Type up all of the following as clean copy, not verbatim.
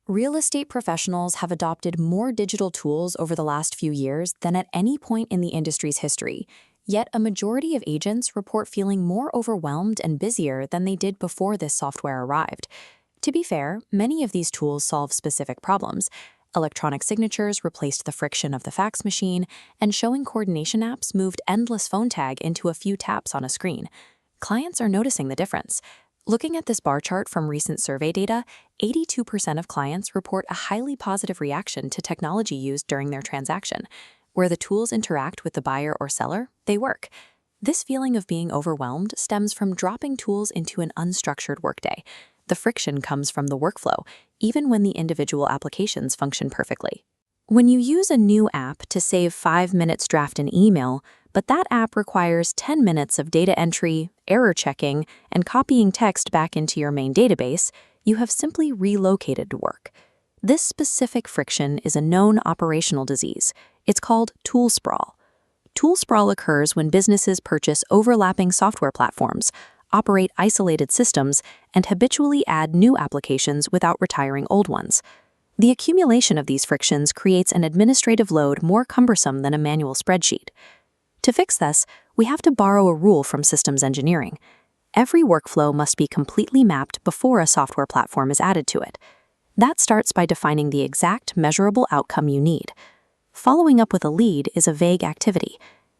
Real estate professionals have adopted more digital tools over the last few years than at any point in the industry's history. Yet a majority of agents report feeling more overwhelmed and busier than they did before this software arrived. To be fair, many of these tools solve specific problems. Electronic signatures replaced the friction of the fax machine, and showing coordination apps moved endless phone tag into a few taps on a screen. Clients are noticing the difference. Looking at this bar chart from recent survey data, 82% of clients report a highly positive reaction to technology used during their transaction. Where the tools interact with the buyer or seller, they work. This feeling of being overwhelmed stems from dropping tools into an unstructured workday. The friction comes from the workflow, even when the individual applications function perfectly. When you use a new app to save 5 minutes draft an email, but that app requires 10 minutes of data entry, error checking, and copying text back into your main database, you have simply relocated work. This specific friction is a known operational disease. It's called tool sprawl. Tool sprawl occurs when businesses purchase overlapping software platforms, operate isolated systems, and habitually add new applications without retiring old ones. The accumulation of these frictions creates an administrative load more cumbersome than a manual spreadsheet. To fix this, we have to borrow a rule from systems engineering. Every workflow must be completely mapped before a software platform is added to it. That starts by defining the exact measurable outcome you need. Following up with a lead is a vague activity.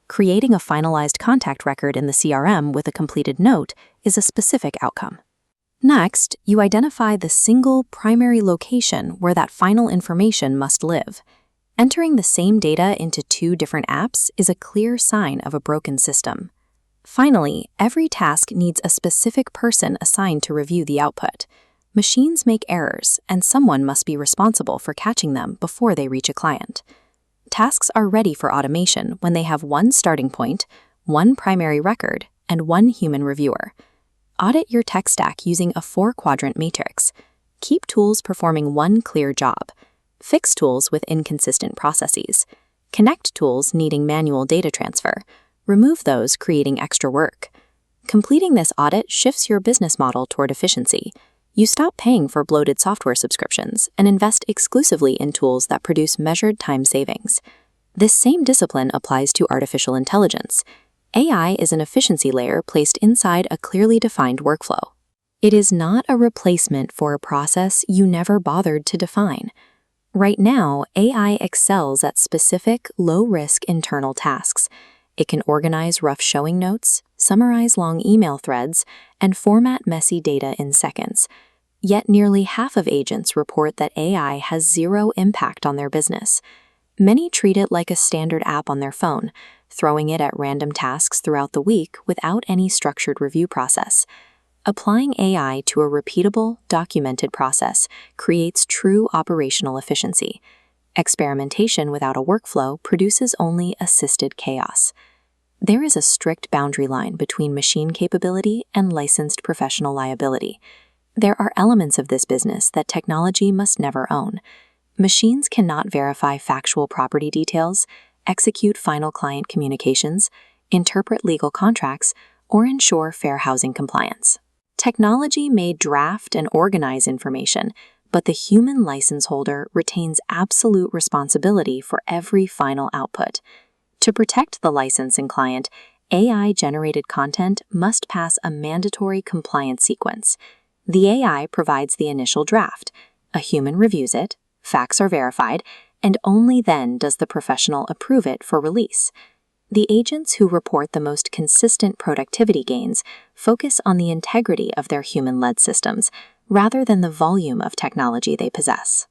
Creating a finalized contact record in the CRM with a completed note is a specific outcome. Next, you identify the single primary location where that final information must live. Entering the same data into two different apps is a clear sign of a broken system. Finally, every task needs a specific person assigned to review the output. Machines make errors, and someone must be responsible for catching them before they reach a client. Tasks are ready for automation when they have one starting point, one primary record, and one human reviewer. Audit your tech stack using a 4-quadrant matrix. Keep tools performing one clear job. Fix tools with inconsistent processes. Connect tools needing manual data transfer. Remove those creating extra work. Completing this audit shifts your business model toward efficiency. You stop paying for bloated software subscriptions and invest exclusively in tools that produce measured time savings. This same discipline applies to artificial intelligence. AI is an efficiency layer placed inside a clearly defined workflow. It is not a replacement for a process you never bothered to define. Right now, AI excels at specific, low-risk internal tasks. It can organize rough showing notes, summarize long email threads, and format messy data in seconds. Yet nearly half of agents report that AI has zero impact on their business. Many treat it like a standard app on their phone, throwing it at random tasks throughout the week without any structured review process. Applying AI to a repeatable, documented process creates true operational efficiency. Experimentation without a workflow produces only assisted chaos. There is a strict boundary line between machine capability and licensed professional liability. There are elements of this business that technology must never own. Machines cannot verify factual property details, execute final client communications, interpret legal contracts, or ensure fair housing compliance. Technology may draft and organize information, but the human license holder retains absolute responsibility for every final output. To protect the licensing client, AI-generated content must pass a mandatory compliance sequence. The AI provides the initial draft, a human reviews it, facts are verified, and only then does the professional approve it for release. The agents who report the most consistent productivity gains focus on the integrity of their human-led systems rather than the volume of technology they possess.